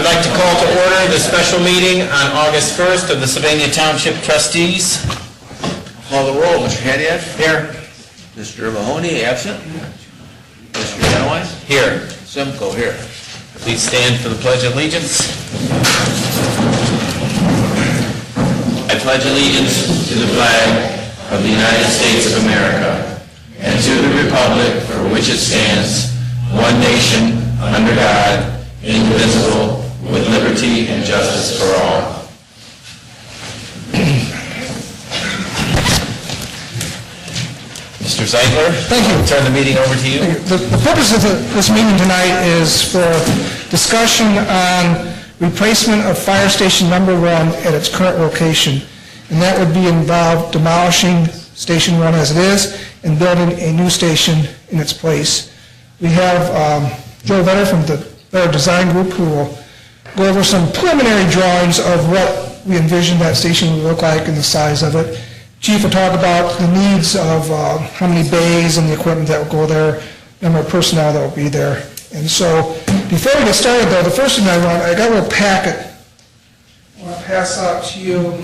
I'd like to call to order the special meeting on August 1st of the Sylvania Township Trustees. Call the roll. Mr. Hadiad? Here. Mr. Mahoney, absent. Mr. Genowine? Here. Simcoe, here. Please stand for the Pledge of Allegiance. I pledge allegiance to the flag of the United States of America and to the republic for which it stands, one nation, under God, indivisible, with liberty and justice for all. Mr. Zeitler, thank you. I'll turn the meeting over to you. The purpose of this meeting tonight is for discussion on replacement of Fire Station Number 1 at its current location. And that would be involved demolishing Station 1 as it is and building a new station in its place. We have Joe Vetter from the Vetter Design Group who will go over some preliminary drawings of what we envision that station would look like and the size of it. Chief will talk about the needs of how many bays and the equipment that will go there, number of personnel that will be there. And so, before we get started though, the first thing I got a little packet I want to pass out to you.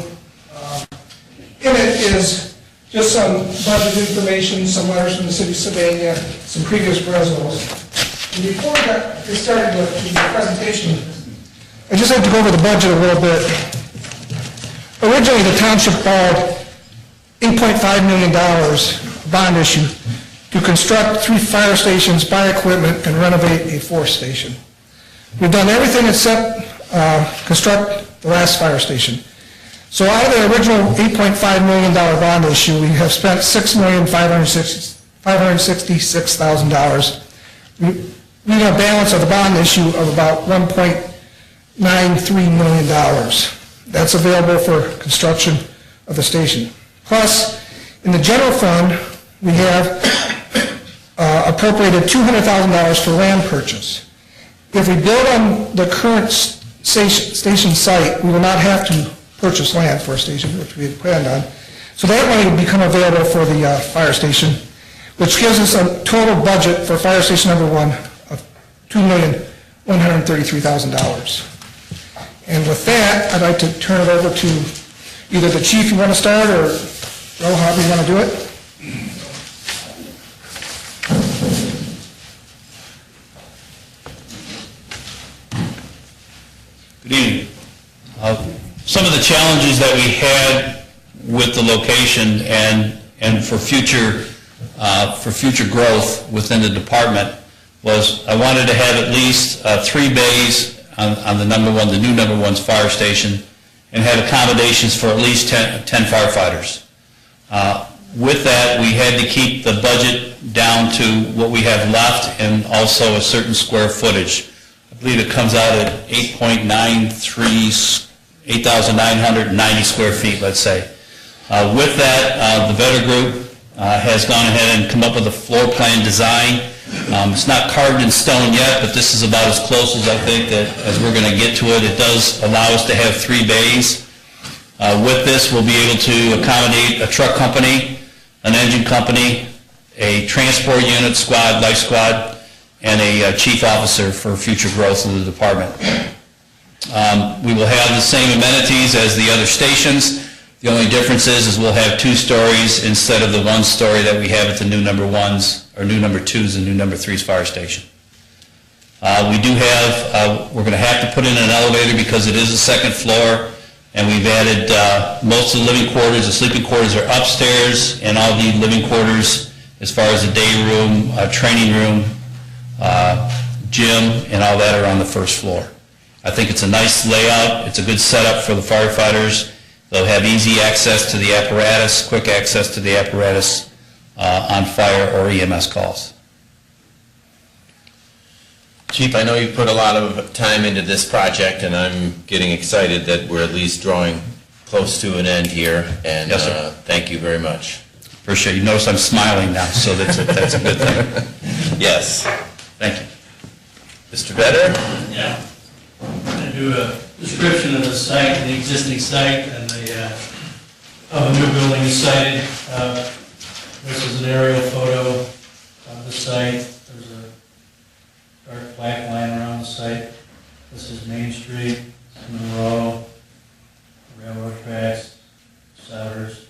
In it is just some budget information, some letters from the city of Sylvania, some previous resos. And before we get started with the presentation, I just like to go over the budget a little bit. Originally, the township borrowed $8.5 million bond issue to construct 3 fire stations, buy equipment, and renovate a 4th station. We've done everything except construct the last fire station. So out of the original $8.5 million bond issue, we have spent $6,566,000. We have a balance of the bond issue of about $1.93 million. That's available for construction of the station. Plus, in the general fund, we have appropriated $200,000 for land purchase. If we build on the current station site, we will not have to purchase land for a station, which we had planned on. So that money will become available for the fire station, which gives us a total budget for fire station number 1 of $2,133,000. And with that, I'd like to turn it over to either the chief you want to start, or Joe, however you want to do it. Good evening. Some of the challenges that we had with the location and for future growth within the department was I wanted to have at least 3 bays on the new number 1's fire station and have accommodations for at least 10 firefighters. With that, we had to keep the budget down to what we have left and also a certain square footage. I believe it comes out at 8,990 square feet, let's say. With that, the Vetter Group has gone ahead and come up with a floor plan design. It's not carved in stone yet, but this is about as close as I think that as we're going to get to it. It does allow us to have 3 bays. With this, we'll be able to accommodate a truck company, an engine company, a transport unit squad, life squad, and a chief officer for future growth in the department. We will have the same amenities as the other stations. The only difference is we'll have 2 stories instead of the 1 story that we have at the new number 1's, or new number 2's and new number 3's fire station. We do have, we're going to have to put in an elevator because it is a 2nd floor, and we've added most of the living quarters. The sleeping quarters are upstairs, and all the living quarters, as far as the day room, training room, gym, and all that are on the 1st floor. I think it's a nice layout. It's a good setup for the firefighters. They'll have easy access to the apparatus, quick access to the apparatus on fire or EMS calls. Chief, I know you've put a lot of time into this project, and I'm getting excited that we're at least drawing close to an end here, and yes, sir. Thank you very much. Appreciate it. You notice I'm smiling now, so that's a good thing. Yes. Thank you. Mr. Vetter? Yeah. I'm going to do a description of the site, the existing site, and how the new building is sited. This is an aerial photo of the site. There's a dark black line around the site. This is Main Street, Monroe, railroad tracks, Souders,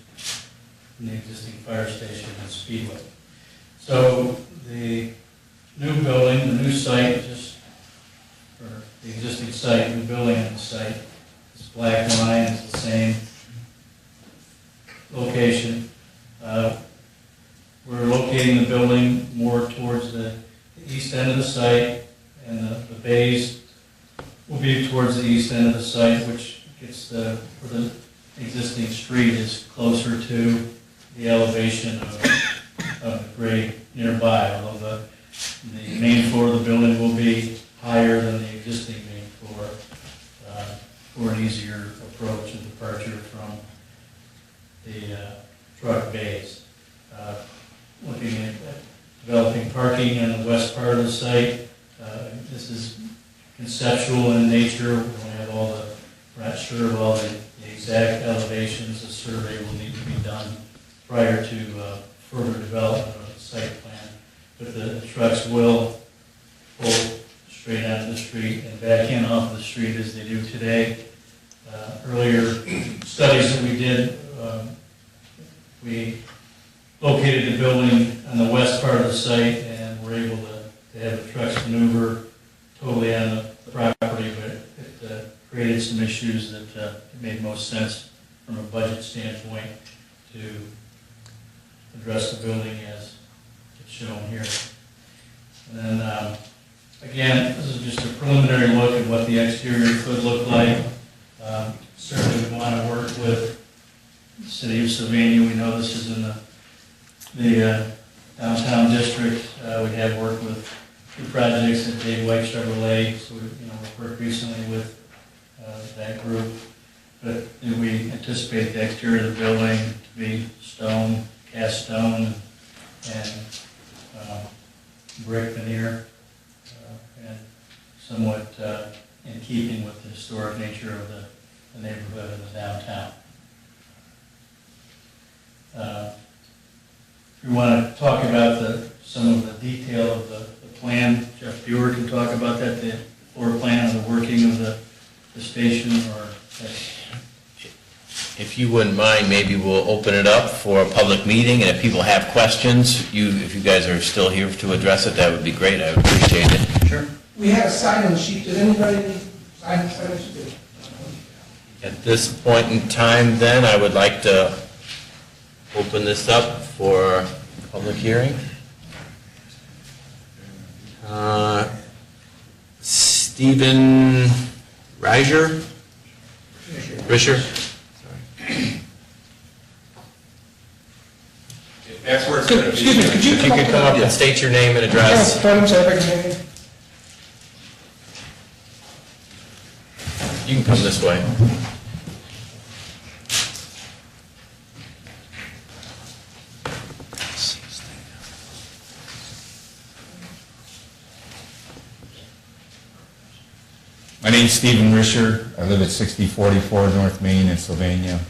and the existing fire station and Speedway. So the new building, the new site, just for the existing site, new building on the site, this black line is the same location. We're locating the building more towards the east end of the site, and the bays will be towards the east end of the site, which gets where the existing street is closer to the elevation of the grade nearby, although the main floor of the building will be higher than the existing main floor for an easier approach and departure from the truck bays. Looking at developing parking on the west part of the site, this is conceptual in nature. We don't have we're not sure of all the exact elevations. The survey will need to be done prior to further development of the site plan. But the trucks will pull straight onto the street and back in off of the street as they do today. Earlier studies that we did, we located the building on the west part of the site and were able to have the trucks maneuver totally on the property, but it created some issues that it made most sense from a budget standpoint to address the building as it's shown here. And then, again, this is just a preliminary look at what the exterior could look like. Certainly we want to work with the city of Sylvania. We know this is in the downtown district. We have worked with two projects at Dave White Chevrolet, so we've worked recently with that group. But we anticipate the exterior of the building to be stone, cast stone, and brick veneer, and somewhat in keeping with the historic nature of the neighborhood and the downtown. If you want to talk about some of the detail of the plan, Jeff Buer can talk about that, the floor plan of the working of the station, or... If you wouldn't mind, maybe we'll open it up for a public meeting, and if people have questions, if you guys are still here to address it, that would be great. I would appreciate it. Sure. We have a sign-in sheet. Did anybody sign the sheet? At this point in time, then, I would like to open this up for public hearing. Stephen Risher? That's where it's going to be. Excuse me, could you If you could come up and state your name and address. You can come this way. My name's Stephen Risher. I live at 6044 North Main in Sylvania.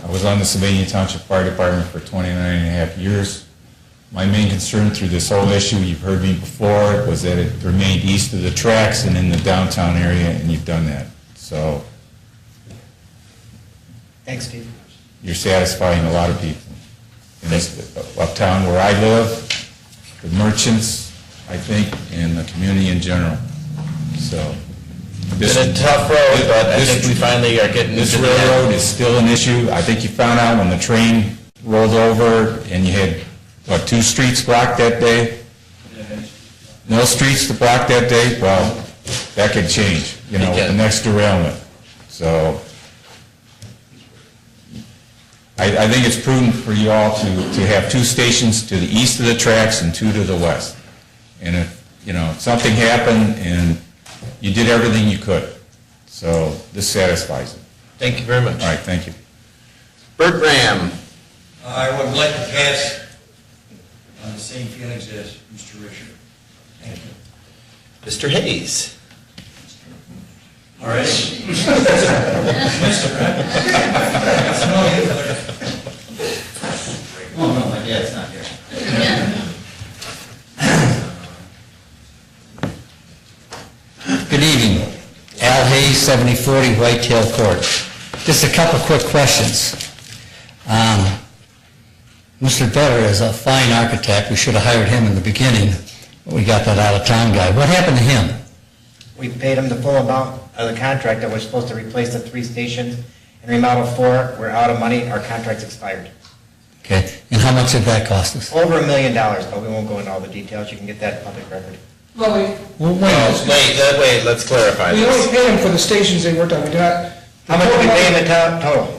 I was on the Sylvania Township Fire Department for 29 and a half years. My main concern through this whole issue, you've heard me before, was that it remained east of the tracks and in the downtown area, and you've done that. So Thanks, Steve. you're satisfying a lot of people. In this uptown where I live, the merchants, I think, and the community in general. So It's been a tough road, but I think we finally are getting this into the railroad is still an issue. I think you found out when the train rolled over and you had, what, 2 streets blocked that day? No streets to block that day? Well, that could change, with the next derailment. So I think it's prudent for you all to have 2 stations to the east of the tracks and 2 to the west. And if, something happened and you did everything you could. So this satisfies it. Thank you very much. All right, thank you. Bert Graham. I would like to pass on the same feelings as Mr. Richard. Thank you. Mr. Hayes. All right. Mr. Oh, no, my dad's not here. Good evening. Hayes, 7040 Whitetail Court. Just a couple quick questions. Mr. Vetter is a fine architect. We should have hired him in the beginning. We got that out-of-town guy. What happened to him? We paid him the full amount of the contract that was supposed to replace the 3 stations and remodel 4. We're out of money. Our contract's expired. Okay, and how much did that cost us? Over $1 million, but we won't go into all the details. You can get that public record. Well, Well, wait. Wait, let's clarify we this. only paid them for the stations they worked on. We did not. How much did we pay him in total?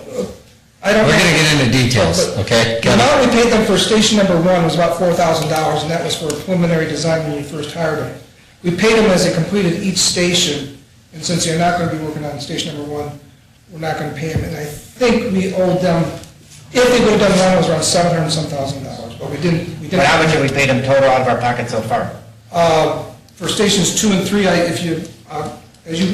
I don't We're know. going to get into details, okay? The amount we paid them for station number 1 was about $4,000, and that was for a preliminary design when we first hired them. We paid them as they completed each station, and since they're not going to be working on station number 1, we're not going to pay them. And I think we owed them, if they would have done one, it was around $700 and some thousand, but we didn't. But how much have we paid him total out of our pocket so far? For stations 2 and 3, as you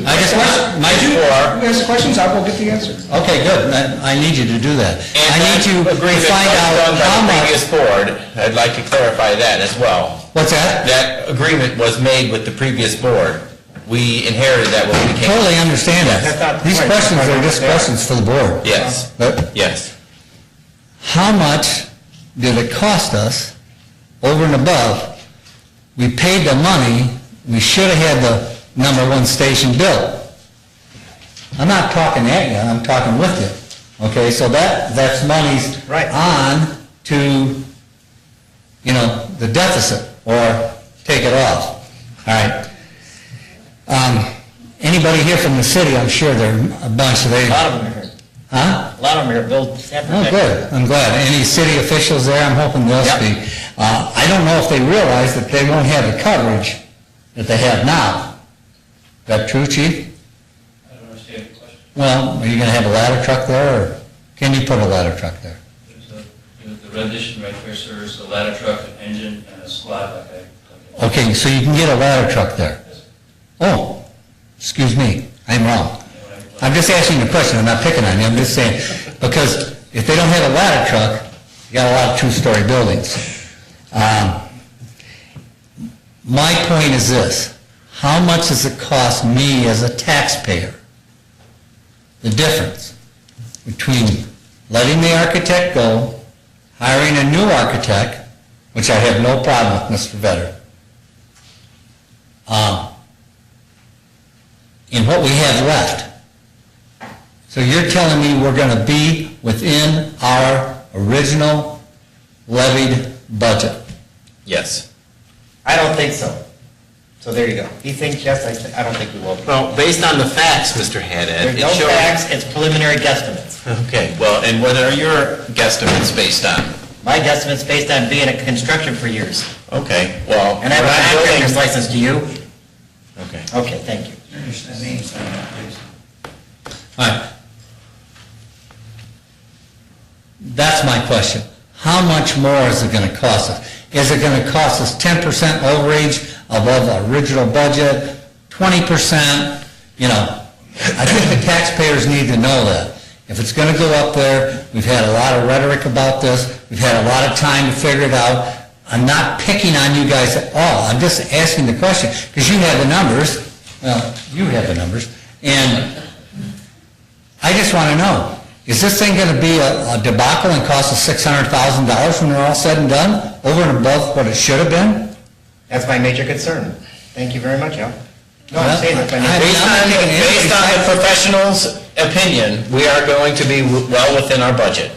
I guess you ask the questions, I will get the answer. Okay, good. I need you to do that. I need you to Agreement find was out done by how the much. previous board. I'd like to clarify that as well. What's that? That agreement was made with the previous board. We inherited that when we came. Totally understand That's that. not the These point. questions are just They are. questions for the board. Yes, But yes. how much did it cost us over and above? We paid the money, we should have had the number 1 station built. I'm not talking at you, I'm talking with you. Okay, so that's money's Right. on to, the deficit, or take it off. All right. Anybody here from the city, I'm sure there are a bunch of A lot of them are here. Huh? A lot of them are here. Bill Sanford. Oh, good, I'm glad. Any city officials there, I'm hoping they'll Yep. speak. I don't know if they realize that they won't have the coverage that they have now. Is that true, chief? I don't understand the question. Well, are you gonna have a ladder truck there, or can you put a ladder truck there? The rendition right there, sir, is a ladder truck, an engine, and a squad like I. Okay, so you can get a ladder truck there? Oh, excuse me, I'm wrong. I'm just asking the question, I'm not picking on you, I'm just saying, because if they don't have a ladder truck, you got a lot of 2-story buildings. My point is this: how much does it cost me as a taxpayer? The difference between letting the architect go, hiring a new architect, which I have no problem with, Mr. Vetter, in what we have left. So you're telling me we're going to be within our original levied budget? Yes. I don't think so. So there you go. He thinks yes, I don't think we will. Well, based on the facts, Mr. Haddad, There's no it shows... facts, it's preliminary guesstimates. Okay, well, and what are your guesstimates based on? My guesstimate's based on being in construction for years. Okay, well... And I have we're a not building- contractor's license, do you? Okay. Okay, thank you. All right. That's my question. How much more is it going to cost us? Is it going to cost us 10% overage above the original budget, 20%? I think the taxpayers need to know that. If it's going to go up there, we've had a lot of rhetoric about this, we've had a lot of time to figure it out. I'm not picking on you guys at all, I'm just asking the question, because you have the numbers, you have the numbers, and I just want to know, is this thing going to be a debacle and cost us $600,000 when they're all said and done, over and above what it should have been? That's my major concern. Thank you very much, Al. No, Well, I'm saying that's my I- major Based on the professional's opinion, we are going to be well within our budget.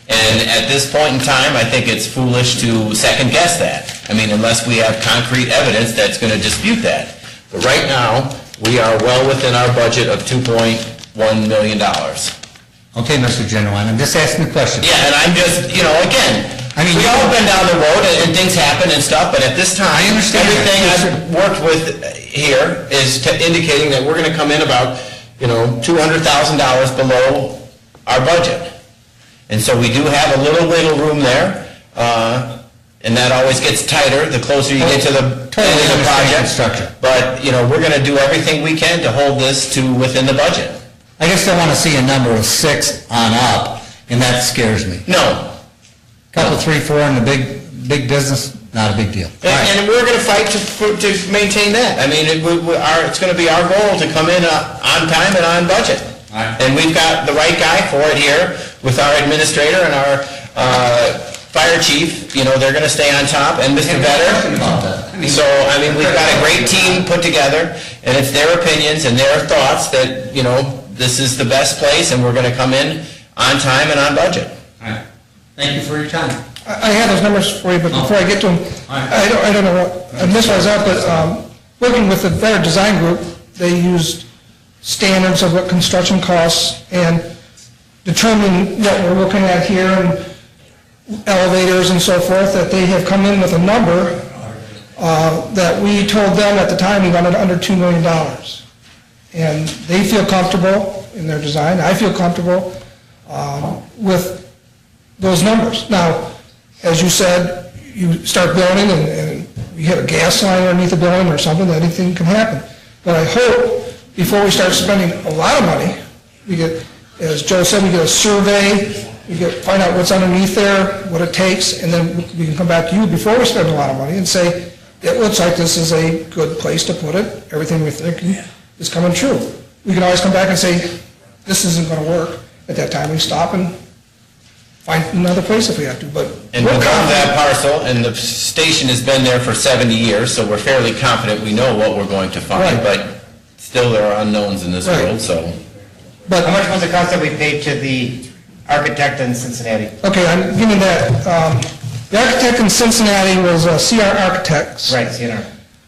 And at this point in time, I think it's foolish to second guess that. I mean, unless we have concrete evidence that's going to dispute that. But right now, we are well within our budget of $2.1 million. Okay, Mr. Genowine, I'm just asking the question. Yeah, and I'm just, again, I mean, we you- all been down the road and things happen and stuff, but at this time, I understand that. everything I've worked with here is indicating that we're going to come in about, $200,000 below our budget. And so we do have a little wiggle room there, and that always gets tighter the closer you get to the Totally end of the understand project. construction. But, we're going to do everything we can to hold this to within the budget. I just don't want to see a number of 6 on up, and that scares me. No, Couple, 3, 4 in the big business not a big deal. And we're going to fight to maintain that. I mean, it's going to be our goal to come in on time and on budget. And we've got the right guy for it here with our administrator and our fire chief. You know, they're going to stay on top, and Mr. Vetter. So, I mean, we've got a great team put together, and it's their opinions and their thoughts that, you know, this is the best place, and we're going to come in on time and on budget. All right. Thank you for your time. I have those numbers for you, but before I get to them, I don't know what, and this was out, but working with the Better Design Group, they used standards of what construction costs and determine what we're looking at here and elevators and so forth, that they have come in with a number that we told them at the time we wanted under $2 million. And they feel comfortable in their design. I feel comfortable with those numbers. Now, as you said, you start building and you hit a gas line underneath the building or something, anything can happen. But I hope before we start spending a lot of money, we get, as Joe said, we get a survey, find out what's underneath there, what it takes, and then we can come back to you before we spend a lot of money and say, it looks like this is a good place to put it, everything we're thinking is coming true. We can always come back and say, this isn't going to work. At that time, we stop and find another place if we have to, but... And we own that parcel, and the station has been there for 70 years, so we're fairly confident we know what we're going to find, Right. but still there are unknowns in this Right. world, so... But How much was the cost that we paid to the architect in Cincinnati? okay, I'm giving that. The architect in Cincinnati was CR Architects. Right, CNR.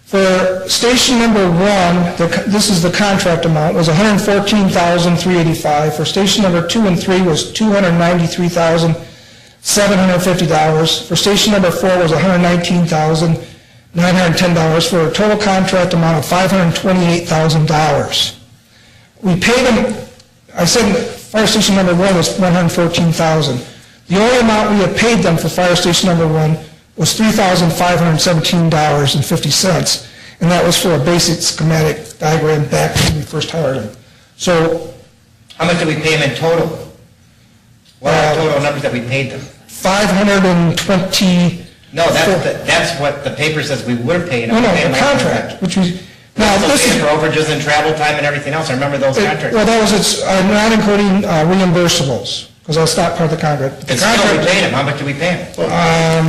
For station number 1, this is the contract amount, was $114,385. For station number 2 and 3 was $293,750. For station number 4 was $119,910 for a total contract amount of $528,000. We paid them, I said fire station number 1 was $114,000. The only amount we had paid them for fire station number 1 was $3,517.50, and that was for a basic schematic diagram back when we first hired them. So, How much did we pay them in total? What are the total numbers that we paid them? 520... No, that's what the paper says we were paying them. No, We paid the them contract, which we... Now, Also this paying is... for overages and travel time and everything else. I remember those contracts. Well, that was, not including reimbursables, because that's not part of the contract. The It's still, we contract- paid them. How much did we pay them?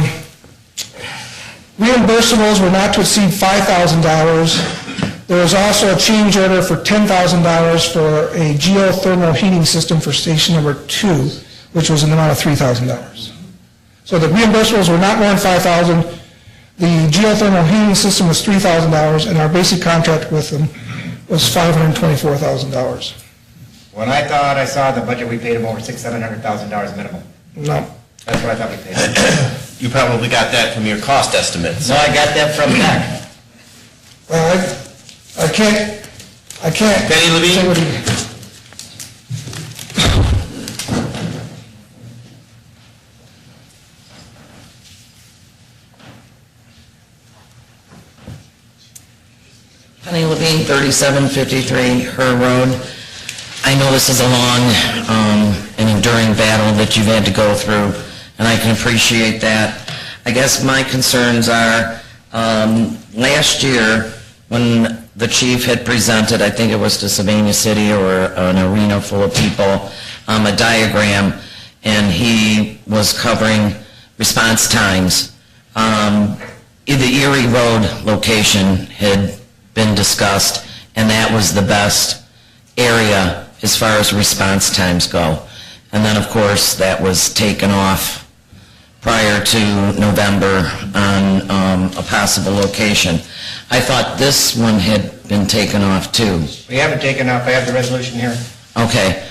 Reimbursables were not to exceed $5,000. There was also a change order for $10,000 for a geothermal heating system for station number 2, which was an amount of $3,000. So the reimbursables were not more than $5,000. The geothermal heating system was $3,000, and our basic contract with them was $524,000. When I thought I saw the budget, we paid them over $600,000-$700,000 minimum. No. That's what I thought we paid them. You probably got that from your cost estimates. No, I got that from Beck. Well, I can't... Penny Levine? say what he- Penny Levine, 3753 Her Road. I know this is a long and enduring battle that you've had to go through, and I can appreciate that. I guess my concerns are, last year, when the chief had presented, I think it was to Sylvania City or an arena full of people, a diagram, and he was covering response times. The Erie Road location had been discussed, and that was the best area as far as response times go. And then, of course, that was taken off prior to November on a possible location. I thought this one had been taken off too. We haven't taken off. I have the resolution here. Okay,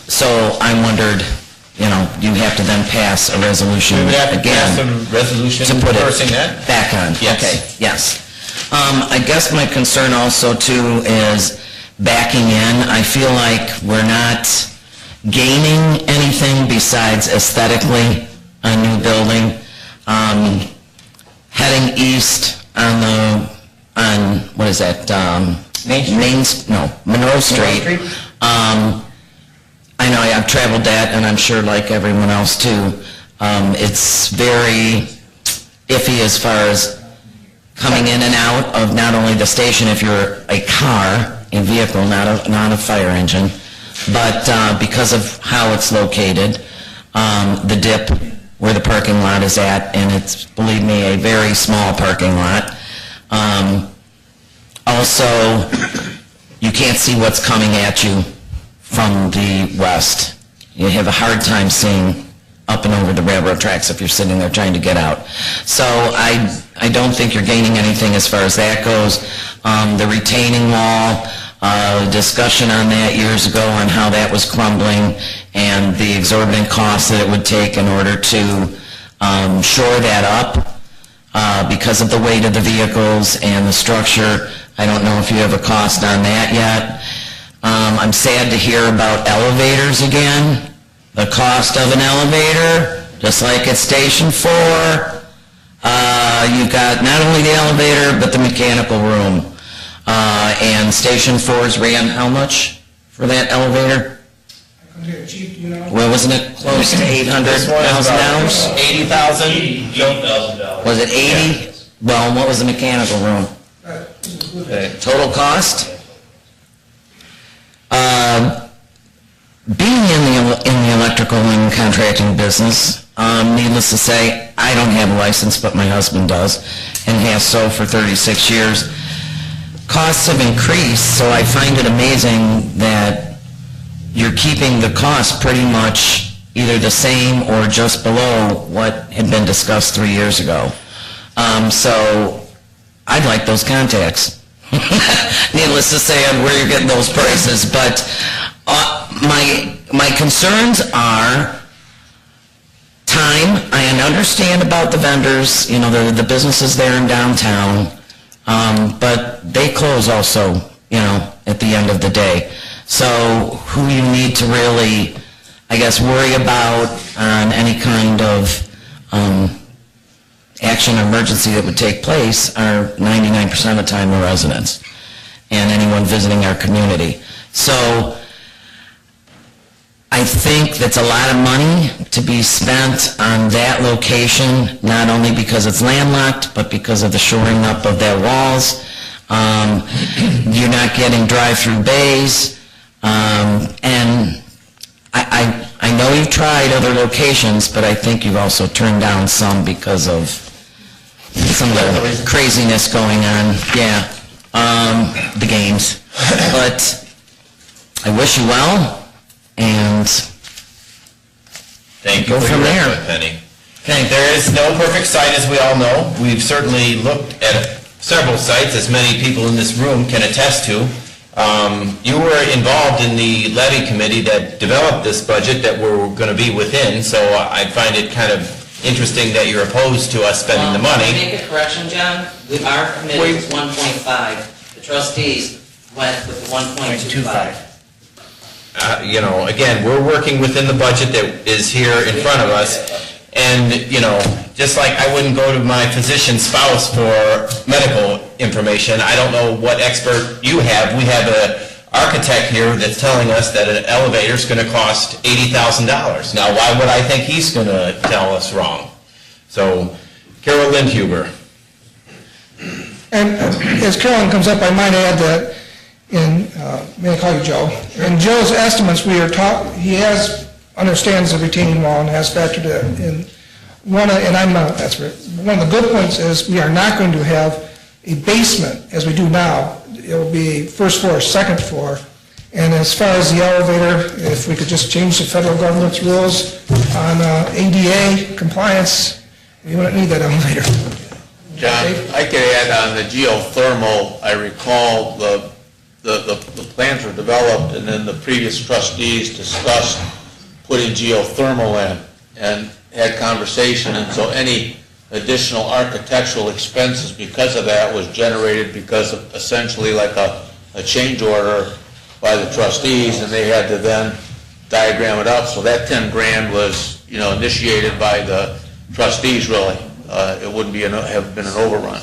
so I wondered, you have to then pass a resolution We would have to pass again a resolution to put reversing it that? back on. Yes. Okay, yes. I guess my concern also too is backing in. I feel like we're not gaining anything besides aesthetically a new building. Heading east on what is that? Main Street? Monroe Street. Street? I know I've traveled that, and I'm sure like everyone else too. It's very iffy as far as coming in and out of not only the station if you're a car, a vehicle, not a fire engine, but because of how it's located, the dip where the parking lot is at, and it's, believe me, a very small parking lot. Also, you can't see what's coming at you from the west. You have a hard time seeing up and over the railroad tracks if you're sitting there trying to get out. So I don't think you're gaining anything as far as that goes. The retaining wall, discussion on that years ago on how that was crumbling and the exorbitant costs that it would take in order to shore that up because of the weight of the vehicles and the structure. I don't know if you have a cost on that yet. I'm sad to hear about elevators again. The cost of an elevator, just like at Station 4, you've got not only the elevator, but the mechanical room. And Station 4's ran how much for that elevator? Well, wasn't it close to $800,000? 80,000? $80,000. Was it 80? Well, what was the mechanical room? Total cost? Being in the electrical and contracting business, needless to say, I don't have a license, but my husband does, and has so for 36 years. Costs have increased, so I find it amazing that you're keeping the cost pretty much either the same or just below what had been discussed 3 years ago. So I'd like those contacts. Needless to say, where you're getting those prices, but my concerns are time. I understand about the vendors, you know, the businesses there in downtown, but they close also, you know, at the end of the day. So who you need to really, I guess, worry about on any kind of action or emergency that would take place are 99% of the time the residents and anyone visiting our community. So I think that's a lot of money to be spent on that location, not only because it's landlocked, but because of the shoring up of their walls. You're not getting drive-through bays. And I know you've tried other locations, but I think you've also turned down some because of some of the craziness going on. Yeah, the games. But I wish you well. And Thank you go for from your there. input, Penny. There is no perfect site, as we all know. We've certainly looked at several sites, as many people in this room can attest to. You were involved in the levy committee that developed this budget that we're going to be within, so I find it kind of interesting that you're opposed to us spending the money. Make a correction, John. Our committee was 1.5. The trustees went with the 1.25. You know, again, we're working within the budget that is here in front of us, and, you know, just like I wouldn't go to my physician spouse for medical information, I don't know what expert you have. We have an architect here that's telling us that an elevator is going to cost $80,000. Now, why would I think he's going to tell us wrong? So, Carol Lindhuber. And as Carolyn comes up, I might add that may I call you Joe? In Joe's estimates, he understands the retaining wall and has factored it in. One of the good points is we are not going to have a basement as we do now. It will be first floor, second floor. And as far as the elevator, if we could just change the federal government's rules on ADA compliance, we wouldn't need that elevator. John, I could add on the geothermal. I recall the plans were developed, and then the previous trustees discussed putting geothermal in and had conversation, and so any additional architectural expenses because of that was generated because of essentially like a change order by the trustees, and they had to then diagram it up. So that 10 grand was, you know, initiated by the trustees really. It wouldn't have been an overrun.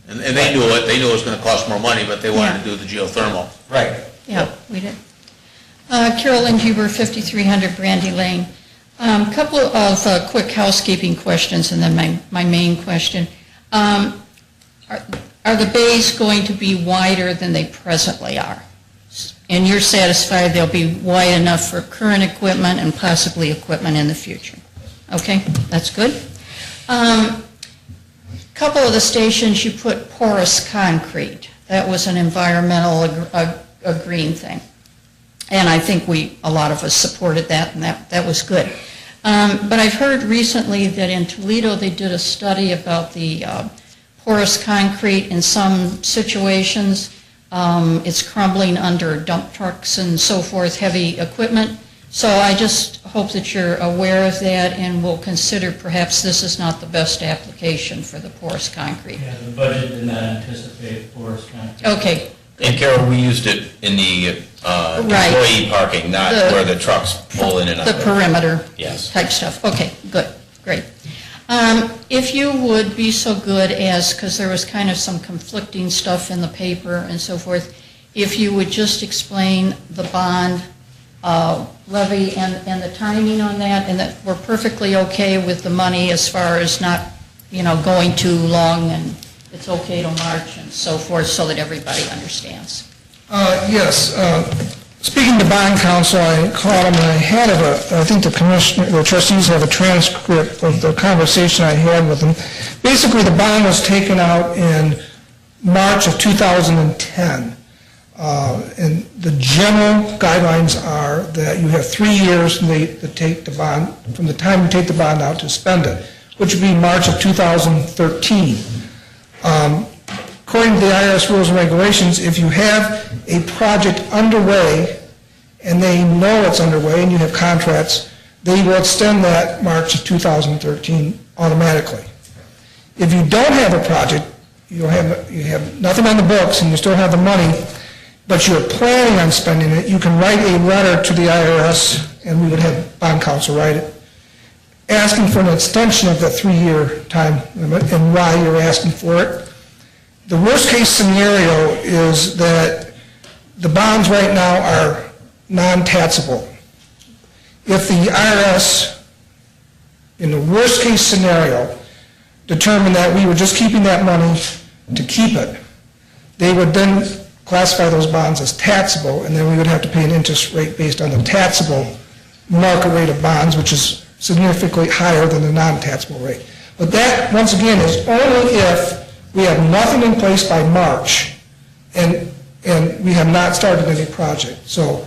And they knew it. They knew it was going to cost more money, but they wanted to do the geothermal. Right. Yeah, we did. Carol Lindhuber, 5300 Brandy Lane. Couple of quick housekeeping questions, and then my main question. Are the bays going to be wider than they presently are? And you're satisfied they'll be wide enough for current equipment and possibly equipment in the future? Okay, that's good. Couple of the stations you put porous concrete. That was an environmental, a green thing. And I think a lot of us supported that, and that was good. But I've heard recently that in Toledo they did a study about the porous concrete. In some situations, it's crumbling under dump trucks and so forth, heavy equipment. So I just hope that you're aware of that and will consider perhaps this is not the best application for the porous concrete. Yeah, the budget did not anticipate porous concrete. Okay. And Carol, we used it in the Right. employee parking, not where the trucks pull in and out. The perimeter Yes. type stuff. Okay, good, great. If you would be so good as, because there was kind of some conflicting stuff in the paper and so forth, if you would just explain the bond levy and the timing on that, and that we're perfectly okay with the money as far as not, going too long, and it's okay till March and so forth, so that everybody understands. Yes, speaking to bond counsel, I called him and I think the trustees have a transcript of the conversation I had with him. Basically, the bond was taken out in March of 2010. And the general guidelines are that you have 3 years to take the bond, from the time you take the bond out to spend it, which would be March of 2013. According to the IRS rules and regulations, if you have a project underway and they know it's underway and you have contracts, they will extend that March of 2013 automatically. If you don't have a project, you have nothing on the books and you still have the money, but you're planning on spending it, you can write a letter to the IRS, and we would have bond counsel write it, asking for an extension of the 3-year time limit and why you're asking for it. The worst case scenario is that the bonds right now are non-taxable. If the IRS, in the worst case scenario, determined that we were just keeping that money to keep it, they would then classify those bonds as taxable, and then we would have to pay an interest rate based on the taxable market rate of bonds, which is significantly higher than the non-taxable rate. But that, once again, is only if we have nothing in place by March and we have not started any project. So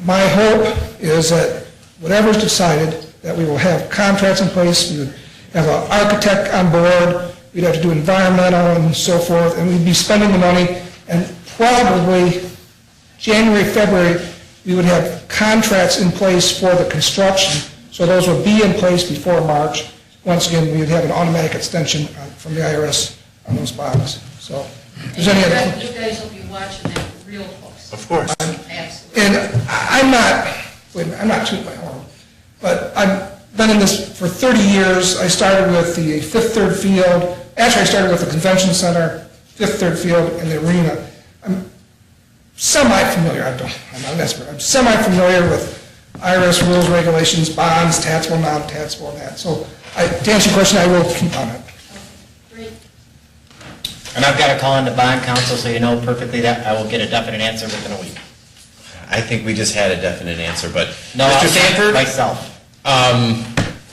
my hope is that whatever's decided, that we will have contracts in place, we would have an architect on board, we'd have to do environmental and so forth, and we'd be spending the money, and probably January, February, we would have contracts in place for the construction, so those would be in place before March. Once again, we would have an automatic extension from the IRS on those bonds. So, if there's any other... You guys will be watching that real close. Of course. Absolutely. And I'm not tooting my horn, but I've been in this for 30 years. I started with the Fifth Third Field. Actually, I started with the Convention Center, Fifth Third Field, and the arena. I'm semi-familiar, I'm not an expert, I'm semi-familiar with IRS rules, regulations, bonds, taxable, non-taxable, and that. So, to answer your question, I will keep on it. Great. And I've got to call in the bond counsel, so you know perfectly that I will get a definite answer within a week. I think we just had a definite answer, but No, Mr. Sanford, myself.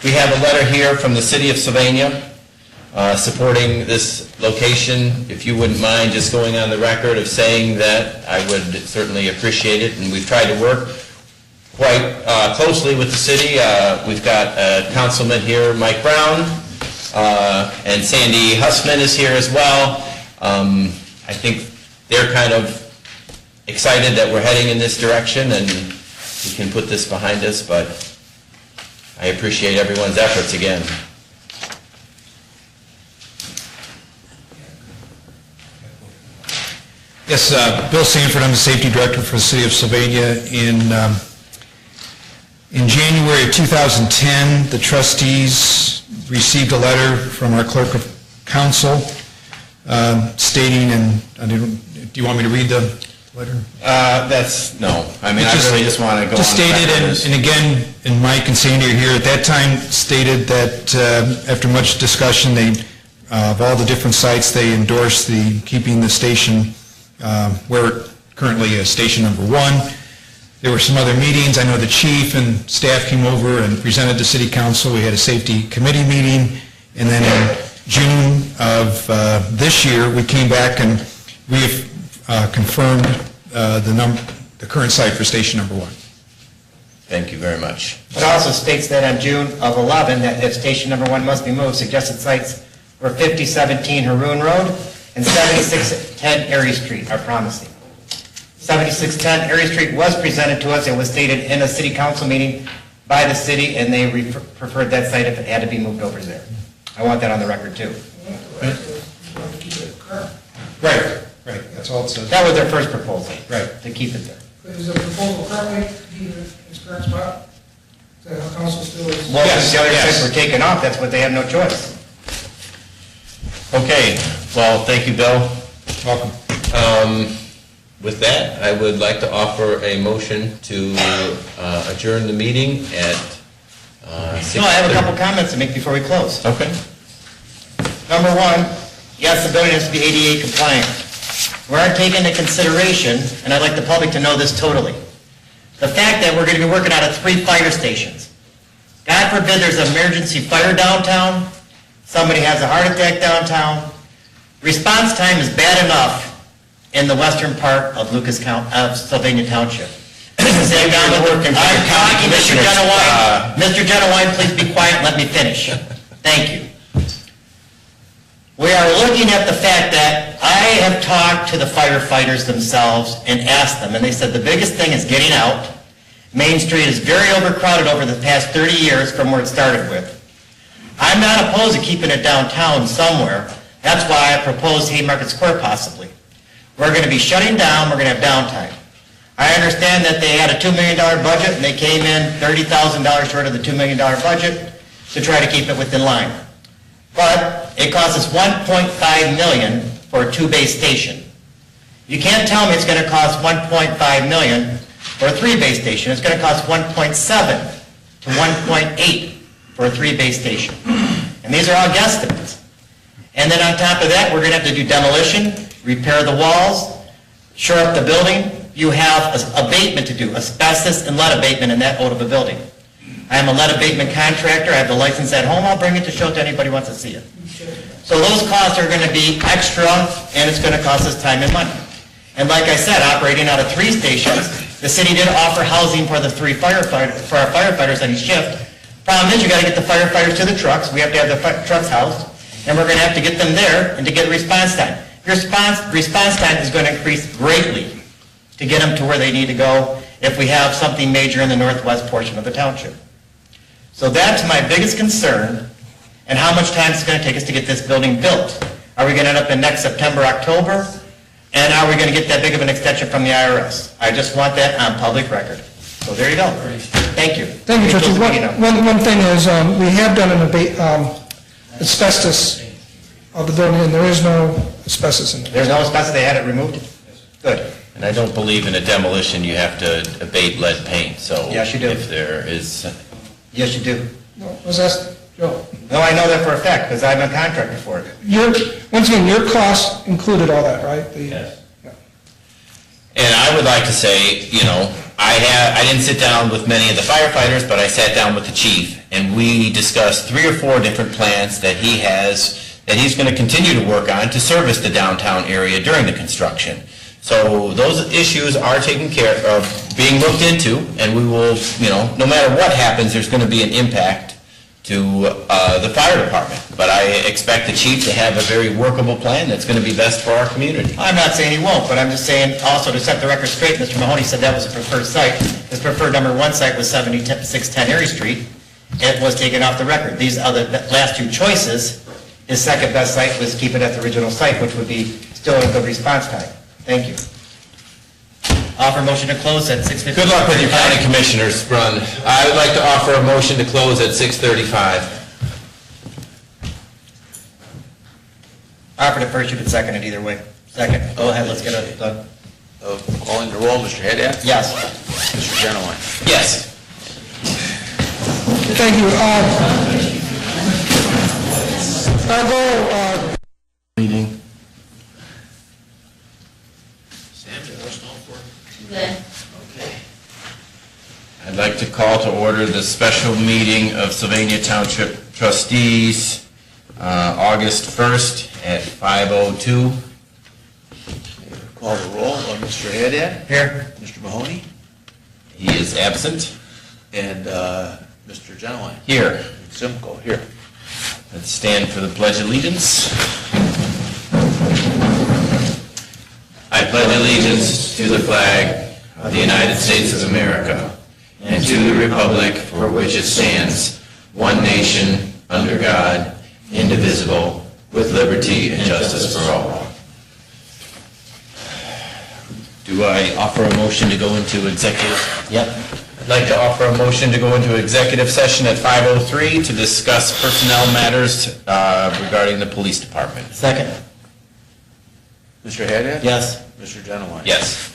we have a letter here from the city of Sylvania supporting this location. If you wouldn't mind just going on the record of saying that, I would certainly appreciate it. And we've tried to work quite closely with the city. We've got a councilman here, Mike Brown, and Sandy Hussman is here as well. I think they're kind of excited that we're heading in this direction and we can put this behind us, but I appreciate everyone's efforts again. Yes, Bill Sanford, I'm the Safety Director for the City of Sylvania. In January of 2010, the trustees received a letter from our Clerk of Council stating, and do you want me to read the letter? No, I mean, I really just want to go on. Just stated, and again, in Mike and Sandy are here, at that time stated that after much discussion, they, of all the different sites, they endorsed keeping the station where currently is station number 1. There were some other meetings. I know the chief and staff came over and presented to city council. We had a safety committee meeting, and then in June of this year, we came back and we have confirmed the current site for station number 1. Thank you very much. It also states that on June of 11, that if station number 1 must be moved, suggested sites were 5017 Haroon Road and 7610 Erie Street are promising. 7610 Erie Street was presented to us. It was stated in a city council meeting by the city, and they preferred that site if it had to be moved over there. I want that on the record, too. Right, that's all it says. That was their first proposal. Right. To keep it there. Is the proposal currently in its current spot? Is that how council still is? Well, Yes, the other yes. sites were taken off, that's what they have no choice. Okay, well, thank you, Bill. Welcome. With that, I would like to offer a motion to adjourn the meeting at 6:30. No, I have a couple comments to make before we close. Okay. Number 1, yes, the building has to be ADA compliant. We aren't taking into consideration, and I'd like the public to know this totally, the fact that we're going to be working out of 3 fire stations. God forbid there's an emergency fire downtown, somebody has a heart attack downtown. Response time is bad enough in the western part of Sylvania Township. Same down with I'm talking, Mr. Genowine. Mr. Genowine, please be quiet and let me finish. Thank you. We are looking at the fact that I have talked to the firefighters themselves and asked them, and they said the biggest thing is getting out. Main Street is very overcrowded over the past 30 years from where it started with. I'm not opposed to keeping it downtown somewhere. That's why I proposed Haymarket Square possibly. We're going to be shutting down, we're going to have downtime. I understand that they had a $2 million budget and they came in $30,000 short of the $2 million budget to try to keep it within line. But it costs us $1.5 million for a 2-base station. You can't tell me it's going to cost $1.5 million for a 3-base station. It's going to cost $1.7 to $1.8 for a 3-base station. And these are all guesstimates. And then on top of that, we're going to have to do demolition, repair the walls, shore up the building. You have abatement to do, asbestos and lead abatement in that old of a building. I am a lead abatement contractor. I have the license at home. I'll bring it to show to anybody who wants to see it. So those costs are going to be extra, and it's going to cost us time and money. And like I said, operating out of 3 stations, the city did offer housing for the 3 firefighters, for our firefighters on each shift. Problem is, you got to get the firefighters to the trucks. We have to have the trucks housed, and we're going to have to get them there and to get response time. Your response time is going to increase greatly to get them to where they need to go if we have something major in the northwest portion of the township. So that's my biggest concern, and how much time it's going to take us to get this building built. Are we going to end up in next September, October? And are we going to get that big of an extension from the IRS? I just want that on public record. So there you go. Thank you. Thank you, Trustee. One thing is, we have done an asbestos of the building, and there is no asbestos in it. There's no asbestos, they had it removed? Good. And I don't believe in a demolition you have to abate lead paint, so. Yes, you do. If there is. Yes, you do. No, was that, Joe? No, I know that for a fact, because I'm a contractor for it. Once again, your costs included all that, right? Yes. And I would like to say, I didn't sit down with many of the firefighters, but I sat down with the chief, and we discussed 3 or 4 different plans that he has, that he's going to continue to work on to service the downtown area during the construction. So those issues are taken care of, being looked into, and we will, no matter what happens, there's going to be an impact to the fire department. But I expect the chief to have a very workable plan that's going to be best for our community. I'm not saying he won't, but I'm just saying also to set the record straight, Mr. Mahoney said that was a preferred site. His preferred number 1 site was 7610 Erie Street. It was taken off the record. These other last 2 choices, his second best site was keep it at the original site, which would be still a good response time. Thank you. Offer motion to close at 6:50. Good luck with your county commissioners run. I would like to offer a motion to close at 6:35. Offered it first, you could second it either way. Second. Go ahead, let's get it done. Calling the roll, Mr. Haddad? Yes. Mr. Genowine? Yes. Thank you. I'll go, Meeting. I'd like to call to order the special meeting of Sylvania Township Trustees, August 1st at 5:02. Call the roll, Mr. Haddad? Here. Mr. Mahoney? He is absent. And Mr. Genowine? Here. Simcoe, here. Let's stand for the Pledge of Allegiance. I pledge allegiance to the flag of the United States of America and to the republic for which it stands, one nation, under God, indivisible, with liberty and justice for all. Do I offer a motion to go into executive? Yep. I'd like to offer a motion to go into executive session at 5:03 to discuss personnel matters regarding the police department. Second. Mr. Haddad? Yes. Mr. Genowine? Yes.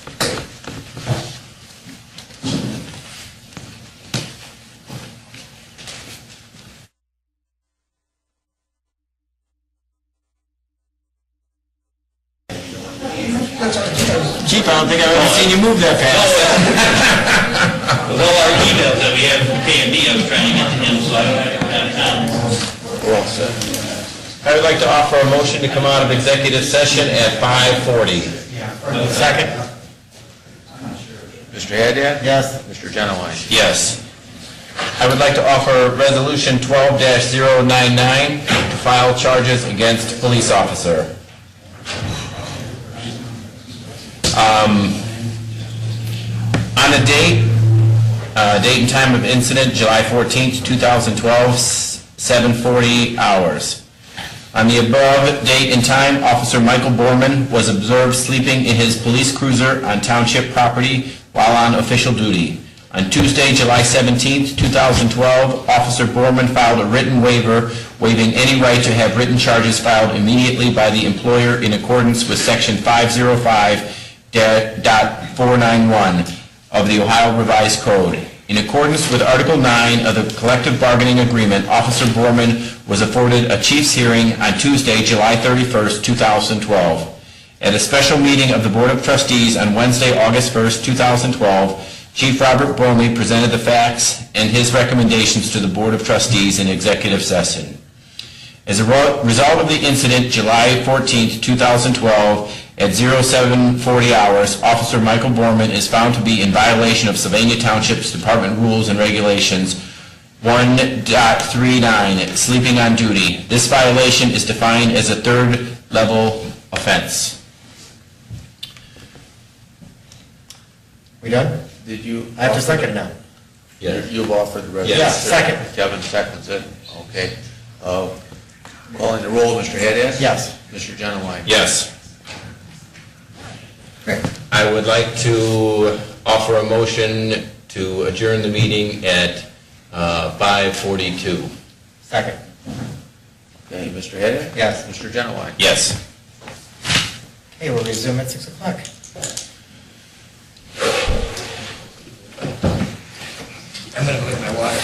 Chief, I don't think I've ever seen you move that fast. With all our emails that we have from K&B, I was trying to get to him, so I don't have to go downtown. We're all set. I would like to offer a motion to come out of executive session at 5:40. Second. Mr. Haddad? Yes. Mr. Genowine? Yes. I would like to offer Resolution 12-099 to file charges against police officer. On the date and time of incident, July 14th, 2012, 7:40 hours. On the above date and time, Officer Michael Borman was observed sleeping in his police cruiser on township property while on official duty. On Tuesday, July 17th, 2012, Officer Borman filed a written waiver waiving any right to have written charges filed immediately by the employer in accordance with Section 505.491 of the Ohio Revised Code. In accordance with Article 9 of the Collective Bargaining Agreement, Officer Borman was afforded a chief's hearing on Tuesday, July 31st, 2012. At a special meeting of the Board of Trustees on Wednesday, August 1st, 2012, Chief Robert Bromley presented the facts and his recommendations to the Board of Trustees in executive session. As a result of the incident, July 14th, 2012, at 0740 hours, Officer Michael Borman is found to be in violation of Sylvania Township's Department Rules and Regulations 1.39, sleeping on duty. This violation is defined as a third-level offense. We done? Did you? I have to second it now. You've offered the resolution? Yes, second. Kevin seconds it, okay. Calling the roll, Mr. Haddad? Yes. Mr. Genowine? Yes. Great. I would like to offer a motion to adjourn the meeting at 5:42. Second. Okay, Mr. Haddad? Yes. Mr. Genowine? Yes. Okay, we'll resume at 6 o'clock. I'm gonna go get my water.